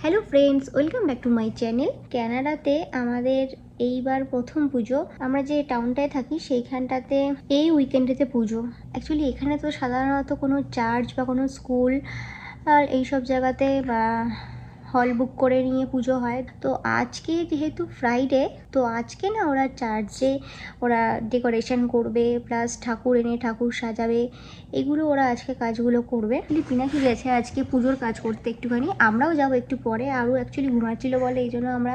Hello friends, welcome back to my channel. ক্যানাডাতে আমাদের এইবার প্রথম পুজো। আমরা যে টাউনটায় থাকি সেইখানটাতে এই উইকেন্ডেতে পুজো। অ্যাকচুয়ালি এখানে তো সাধারণত কোনো চার্চ বা কোনো স্কুল আর এইসব জায়গাতে বা হল বুক করে নিয়ে পুজো হয়। তো আজকে যেহেতু ফ্রাইডে, তো আজকে না ওরা চার্চে ওরা ডেকোরেশন করবে, প্লাস ঠাকুর এনে ঠাকুর সাজাবে, এগুলো ওরা আজকে কাজগুলো করবে। পিনাকি গেছে আজকে পুজোর কাজ করতে একটুখানি, আমরাও যাবো একটু পরে। আরও অ্যাকচুয়ালি ঘুমাচ্ছিল বলে এই জন্য আমরা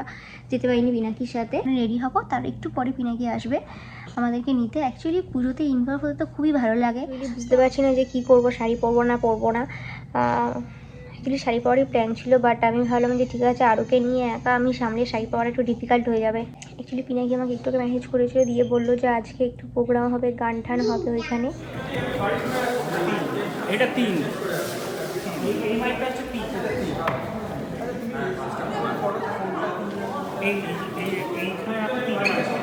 যেতে পারিনি পিনাকির সাথে। রেডি হবো, তার একটু পরে পিনাকি আসবে আমাদেরকে নিতে। অ্যাকচুয়ালি পুজোতে ইনভলভ হতে তো খুবই ভালো লাগে। বুঝতে পারছি না যে কী করবো, শাড়ি পরবো না। অ্যাকচুয়ালি শাড়ি পরারই প্ল্যান ছিল, বাট আমি ভাবলাম যে ঠিক আছে, আরোকে নিয়ে একা আমি সামলে শাড়ি পরা একটু ডিফিকাল্ট হয়ে যাবে। অ্যাকচুয়ালি পিনাকি আমাকে একটু মেসেজ করেছিল, দিয়ে বললো যে আজকে একটু প্রোগ্রাম হবে, গান টান হবে ওইখানে। এটা 3 এই মাইকটা হচ্ছে 3 এইখানে আপনি 3 আছে।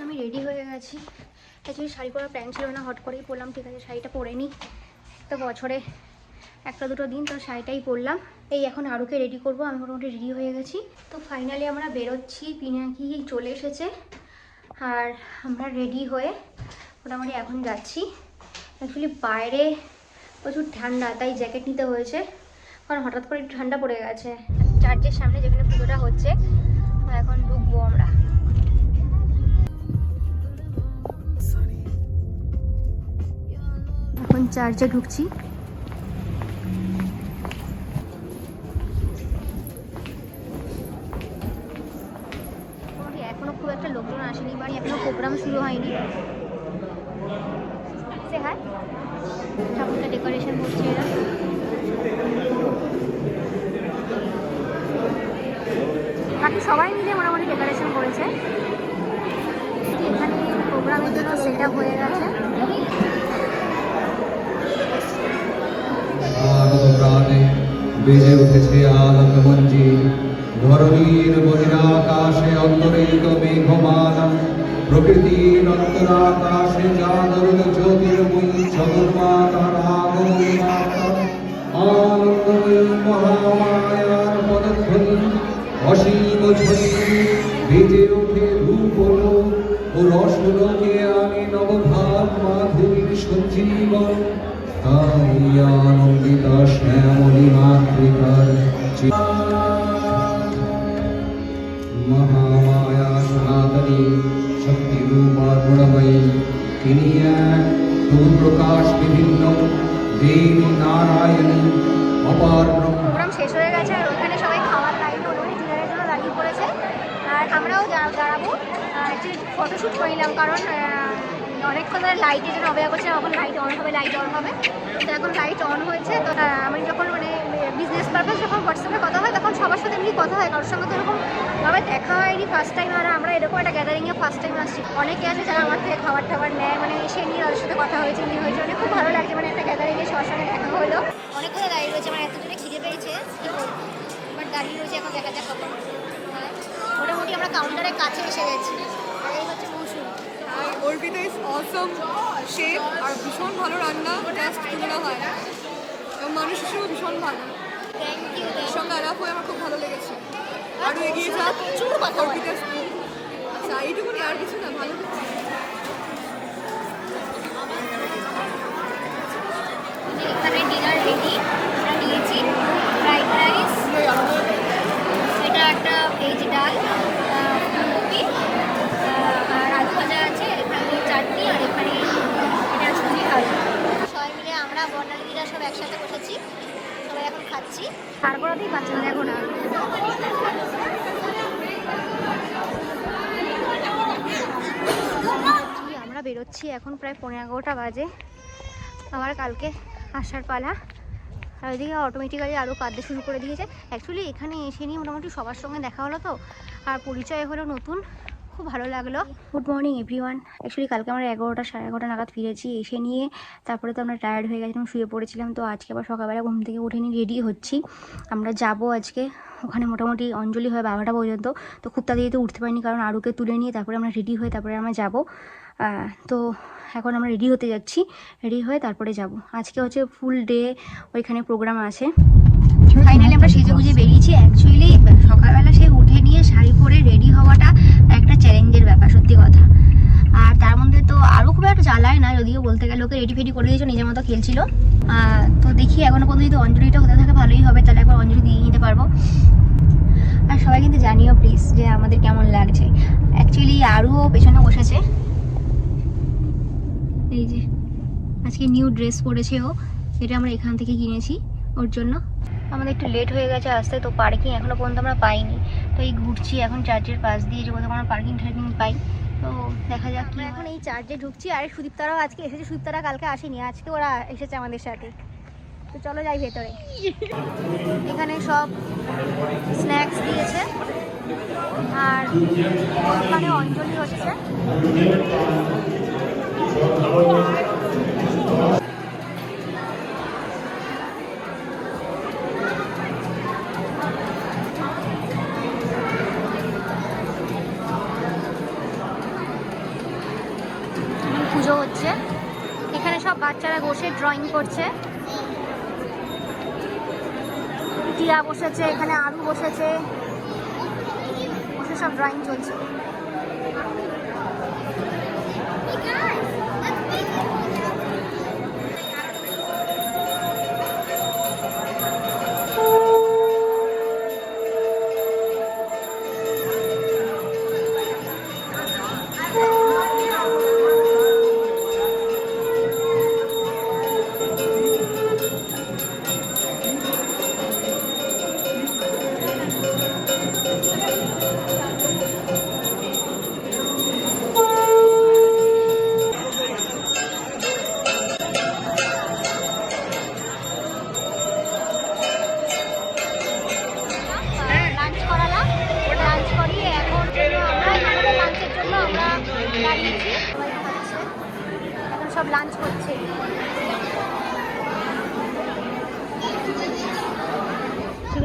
আমি রেডি হয়ে গেছি। অ্যাকচুয়ালি শাড়ি পরার প্ল্যান ছিল না, হট করেই পরলাম। ঠিক আছে, শাড়িটা পরে নিই, তো বছরে একটা দুটো দিন তো শাড়িটাই পরলাম। এই এখন আরোকে রেডি করব, আমি মোটামুটি রেডি হয়ে গেছি। তো ফাইনালি আমরা বেরোচ্ছি, পিনাকি চলে এসেছে আর আমরা রেডি হয়ে মোটামুটি এখন যাচ্ছি। অ্যাকচুয়ালি বাইরে প্রচুর ঠান্ডা, তাই জ্যাকেট নিতে হয়েছে, কারণ হঠাৎ করে একটু ঠান্ডা পড়ে গেছে। চার্চের সামনে যেখানে পুজোটা হচ্ছে, এখন ঢুকবো আমরা। এখন চার্চে ঢুকছি। এখনো খুব একটা লোকজন আসেনি, বাড়ি এখনো প্রোগ্রাম শুরু হয়নি। হ্যাঁ, ঠাকুরটা ডেকোরেশন করছে এরা। বাকি সবাই মিলে মোটামুটি ডেকোরেশন করেছে। এখানে প্রোগ্রামের জন্য সেট আপ হয়ে গেছে। বেজে উঠেছে আনন্দ মঞ্জিল, ধরণীর বহিরাকাশে অন্তরিত মেঘমালা, প্রকৃতির অন্তরাকাশে জাগরণ জ্যোতির্ময়ী জগন্মাতার আগমনী বার্তা, আনন্দময়ী মহামায়ার পদধ্বনি, অসীম ধ্বনি বেজে ওঠে রূপলোক ও রসলোকে আমি নবভাব মাধুরীর সঞ্জীবন। তাই আনন্দিতা শ্যামলী মাতৃকার মহামায়া সনাতনী শক্তিরূপা গুণময়ী, তিনি এক প্রকাশ বিভিন্ন দেবী নারায়ণী অপার ব্রহ্ম। প্রোগ্রাম শেষ হয়ে গেছে আর ওখানে সবাই খাওয়ার লাইনে ওখানে ডিনারের জন্য দাঁড়িয়ে পড়েছে। আর আমরাও দাঁড়াবো, অ্যাকচুয়ালি ফটোশ্যুট করে নিলাম, কারণ অনেকক্ষণ ধরে লাইটের জন্য অপেক্ষা করছে। এখন লাইট অন হবে। তো এখন লাইট অন হয়েছে। তো আমি যখন বিজনেস পারপাস যখন হোয়াটসঅ্যাপে কথা হয়, তখন সবার সাথে এমনি কথা হয়, কারোর সঙ্গে তো এরকমভাবে দেখা হয়নি, ফার্স্ট টাইম। আর আমরা এরকম একটা গ্যাদারিংয়ে ফার্স্ট টাইম আসছি। অনেকে আছে যারা আমার থেকে খাবার টাবার নেয়, এসে নিয়ে তাদের সাথে কথা হয়েছে, অনেক খুব ভালো লাগছে। একটা গ্যাদারিংয়ে সবার সঙ্গে দেখা হলো। অনেক কথা দাঁড়িয়ে রয়েছে, এত জোরে খিদে পেয়েছে কী করবো, বাট দাঁড়িয়ে রয়েছে। এখন দেখা যাক কখন। মোটামুটি আমরা কাউন্টারের কাছে এসে গেছি। আর এই হচ্ছে মৌসুমি। আর অর্পিতা ইজ অসম শেফ, আর ভীষণ ভালো রান্না, জাস্ট তুলনা হয় না, এবং মানুষ হিসেবেও ভীষণ ভালো। Thank you. সঙ্গে আলাপ হয়ে আমার খুব ভালো লেগেছে। আরও এগিয়ে যাক প্রচুর কথা অর্পিতা। আচ্ছা, এইটুকুনি, আর কিছু না, ভালো। এখানে ডিনার রেডি, আমরা নিয়েছি। খাচ্ছি, তারপরেতেই পাচ্ছি না, দেখো না। আমরা বেরোচ্ছি এখন, প্রায় 11:15 বাজে। আমার কালকে আসার পালা। আর ওইদিকে অটোমেটিক্যালি আরও কাঁদতে শুরু করে দিয়েছে। অ্যাকচুয়ালি এখানে এসে নিয়ে মোটামুটি সবার সঙ্গে দেখা হলো তো, আর পরিচয় হলো নতুন, খুব ভালো লাগলো। Good morning everyone. অ্যাকচুয়ালি কালকে আমরা 11টা 11:30 নাগাদ ফিরেছি। এসে নিয়ে তারপরে তো আমরা টায়ার্ড হয়ে গেছিলাম, শুয়ে পড়েছিলাম। তো আজকে আবার সকালবেলা ঘুম থেকে উঠে নিয়ে রেডি হচ্ছি। আমরা যাব আজকে ওখানে, মোটামুটি অঞ্জলি হয় 12টা পর্যন্ত। তো খুব তাড়াতাড়ি তো উঠতে পারিনি, কারণ আরুকে তুলে নিয়ে তারপরে আমরা রেডি হয়ে তারপরে আমরা যাব। তো এখন আমরা রেডি হতে যাচ্ছি, রেডি হয়ে তারপরে যাব। আজকে হচ্ছে ফুল ডে ওইখানে প্রোগ্রাম আছে। ফাইনালি আমরা সেজে গুজে বেরিয়েছি। অ্যাকচুয়ালি সকালবেলা সে উঠে নিয়ে শাড়ি পরে রেডি হওয়াটা একটা চ্যালেঞ্জের ব্যাপার, সত্যি কথা। আর তার মধ্যে তো আরও খুব একটা জ্বালায় না, যদিও বলতে গেলে ওকে রেডি ফেডি করে দিয়েছো, নিজের মতো খেলছিল। তো দেখি এখনো পর্যন্ত যদি অঞ্জলিটা হতে থাকে ভালোই হবে, তাহলে একবার অঞ্জলি দিয়ে নিতে পারবো। আর সবাই কিন্তু জানিও প্লিজ যে আমাদের কেমন লাগছে। অ্যাকচুয়ালি আরও পেছনে বসেছে, এই যে আজকে নিউ ড্রেস পরেছে ও, এটা আমরা এখান থেকে কিনেছি ওর জন্য। আমাদের একটু লেট হয়ে গেছে আসতে, তো পার্কিং এখনো পর্যন্ত আমরা পাইনি। তো এই ঘুরছি এখন চার্চের পাশ দিয়ে, যে কোথাও আমরা পার্কিং টার্কিং পাই। তো দেখা যাক কি। এখন এই চার্চে ঢুকছি। আর সুদীপ্তারাও আজকে এসেছে, সুদীপ্তারা কালকে আসেনি, আজকে ওরা এসেছে আমাদের সাথে। তো চলো যাই ভেতরে। এখানে সব স্ন্যাক্স দিয়েছে, আর ওখানে অঞ্জলি হচ্ছে। পুজো হচ্ছে এখানে, সব বাচ্চারা বসে ড্রয়িং করছে। টিয়া বসেছে এখানে, আরু বসেছে, বসে সব ড্রয়িং চলছে। সব লাঞ্চ করছে।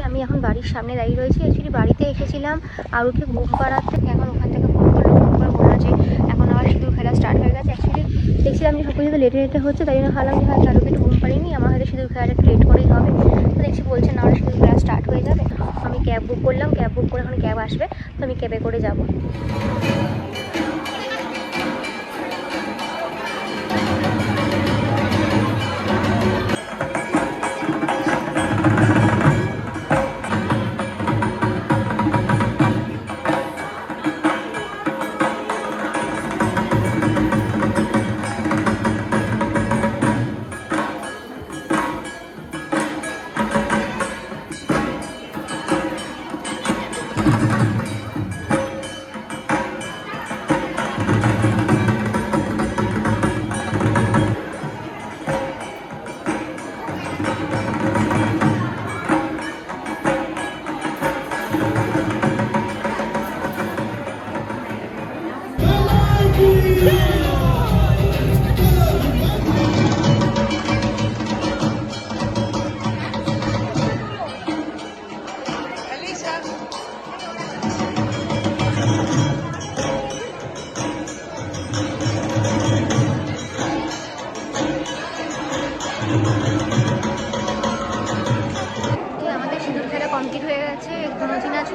আমি এখন বাড়ির সামনে দাঁড়িয়ে রয়েছি। অ্যাকচুয়ালি বাড়িতে এসেছিলাম আরুকে ঘুম পাড়াতে, এখন ওখান থেকে ফোন করে বললো যে এখন আবার সিঁদুর খেলা স্টার্ট হয়ে গেছে। অ্যাকচুয়ালি দেখছিলাম যে সব কিছু লেটে লেটে হচ্ছে, তাই জন্য ভাবলাম যে হয়তো আরুকে একটু ঘুম পাড়িনি, আমার হয়তো সিঁদুর খেলাটা একটু লেট করেই হবে। তো দেখছি বলছে না, ওরা সিঁদুর খেলা স্টার্ট হয়ে যাবে। আমি ক্যাব বুক করলাম, ক্যাব বুক করে এখন ক্যাব আসবে, তো আমি ক্যাবে করে যাবো।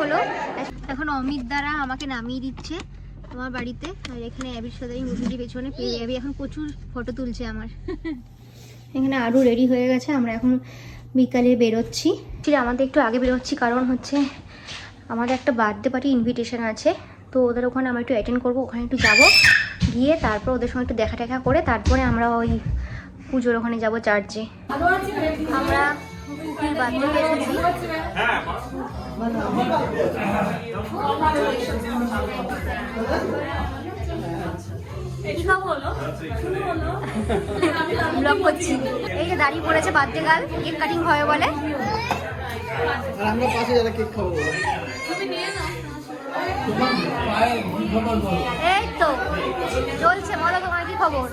হলো। এখন অমিত দ্বারা আমাকে নামিয়ে দিচ্ছে আমার বাড়িতে, আর এখানে অ্যাবির সাথে আমি মুসুরি পেছনে পেয়ে অ্যাবি এখন প্রচুর ফটো তুলছে আমার। এখানে আরও রেডি হয়ে গেছে, আমরা এখন বিকালে বেরোচ্ছি। আমাদের একটু আগে বেরোচ্ছি কারণ হচ্ছে আমাদের একটা বার্থডে পার্টি ইনভিটেশন আছে, তো ওদের ওখানে আমরা একটু অ্যাটেন্ড করবো, ওখানে একটু যাবো, গিয়ে তারপর ওদের সঙ্গে একটু দেখা টেখা করে তারপরে আমরা ওই পুজোর ওখানে যাবো চার্চে। আমরা কুকির বার্থডেতে এসেছি। ব্লগ করছি। এই যে দাঁড়িয়ে পড়েছে বার্থডে গার্ল, কেক কাটিং হবে বলে। আর আমরা পাশে যারা কেক খাবো। এই তো চলছে, বলো তোমার কি খবর?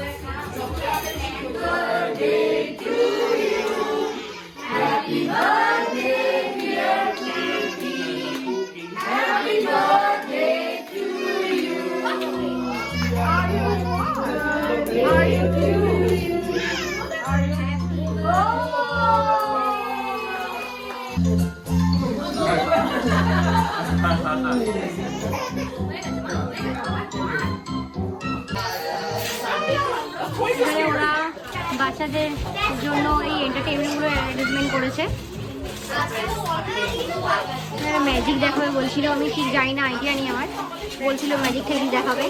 এখানে ওরা বাচ্চাদের জন্য এই এন্টারটেইনমেন্টগুলো অ্যারেঞ্জমেন্ট করেছে। ম্যাজিক দেখাবে বলছিল, আমি ঠিক জানি না, আইডিয়া নেই আমার। বলছিল ম্যাজিক ঠেজিক দেখাবে।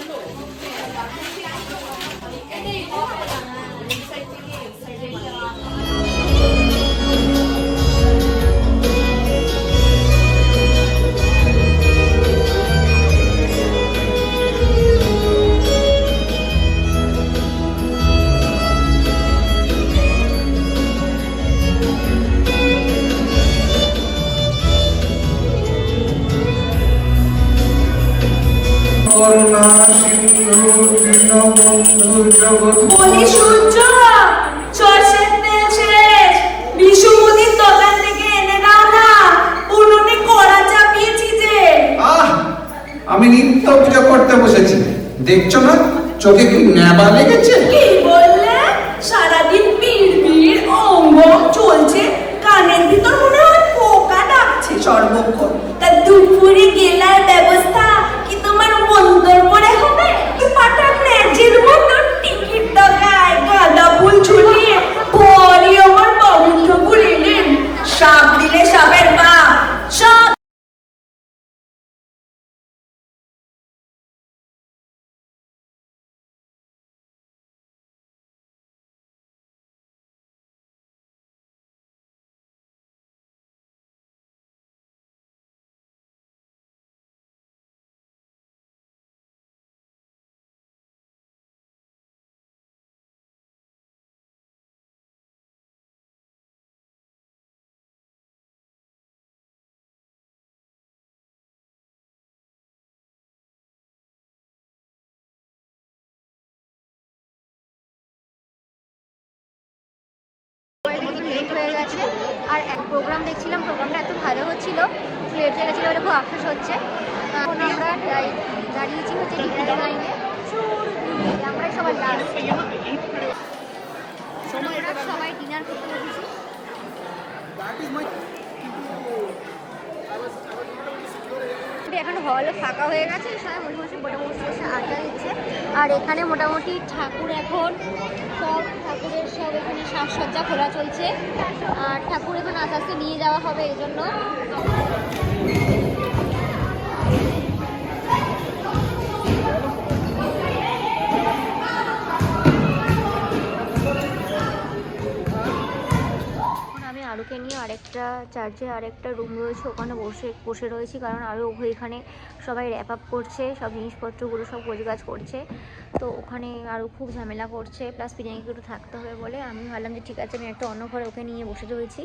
বলি সূর্য, সর্ষের তেল শেষ, বিশুমতির দোকান থেকে এনে দাও না, উনুনে কড়া চাপিয়েছি যে। আমি নিত্য পূজা করতে বসেছি, দেখছো না চোখে কি নেবা লেগেছে? কি বললে? সারাদিন বিড়বিড় অঙ্গ চলছে, কানের ভিতর মনে হয় পোকা ডাকছে সর্বক্ষণ। তা দুপুরে গেলার ব্যবস্থা কি তোমার মন্তর পরে হবে? পাটা ম্যাচের মতো টিকিট টাকায় গাঁদা ফুল ঝুলিয়ে পরে আমার বাবুল ঠাকুর এলেন। সাপ দিলে সাপের বাপ, সাপ লেট হয়ে গেছে। আর এক প্রোগ্রাম দেখছিলাম, প্রোগ্রামটা এত ভালো হচ্ছিল, লেট হয়ে গেছিলো বলে খুব আফসোস হচ্ছে। এখন আমরা দাঁড়িয়েছি হচ্ছে টিকিট লাইনে, আমরাই সবাই লাস্ট। আমরা সবাই ডিনার করতে বসেছি। এখন হল ফাঁকা হয়ে গেছে, সবাই মোটামুটি বসে আড্ডা দিচ্ছে। আর এখানে মোটামুটি ঠাকুর এখন সব ঠাকুরের সব এখানে সাজসজ্জা খোলা চলছে। আর ঠাকুর এখন আস্তে আস্তে নিয়ে যাওয়া হবে, এই জন্য আরুকে নিয়ে আরেকটা চার্চে আরেকটা রুম রয়েছে, ওখানে বসে রয়েছি, কারণ আরও এখানে সবাই র্যাপ আপ করছে, সব জিনিসপত্রগুলো সব গোছগাছ করছে। তো ওখানে আরও খুব ঝামেলা করছে, প্লাস পিরিয়ানিকে একটু থাকতে হবে বলে আমি ভাবলাম যে ঠিক আছে আমি একটা অন্য ঘরে ওকে নিয়ে বসে রয়েছি।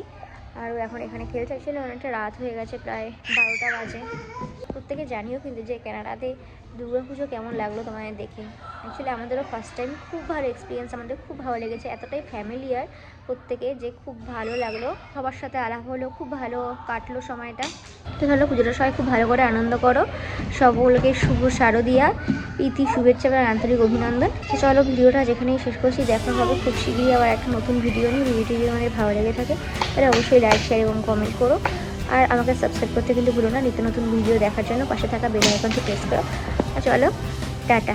আর এখন এখানে খেলতে আসলে অনেকটা রাত হয়ে গেছে, প্রায় 12টা বাজে। প্রত্যেকে জানিও কিন্তু যে কানাডাতে দুর্গাপুজো কেমন লাগলো তোমাদের দেখে। অ্যাকচুয়ালি আমাদেরও ফার্স্ট টাইম, খুব ভালো এক্সপিরিয়েন্স, আমাদের খুব ভালো লেগেছে, এতটাই ফ্যামিলিয়ার প্রত্যেকে যে খুব ভালো লাগলো। সবার সাথে আলাপ হলো, খুব ভালো কাটলো সময়টা। তো চলো পুজোটা সবাই খুব ভালো করে আনন্দ করো। সকলকে শুভ শারদিয়া, প্রীতি, শুভেচ্ছা এবং আন্তরিক অভিনন্দন। তো চলো ভিডিওটা যেখানেই শেষ করছি, দেখা হবে খুব শীঘ্রই আবার একটা নতুন ভিডিও নিয়ে। ভিডিওটি যদি আমাদের ভালো লেগে থাকে তাহলে অবশ্যই লাইক, শেয়ার এবং কমেন্ট করো। আর আমাকে সাবস্ক্রাইব করতে কিন্তু ভুলো না। নিত্য নতুন ভিডিও দেখার জন্য পাশে থাকা বেল আইকনটি প্রেস করো। চলো টাটা।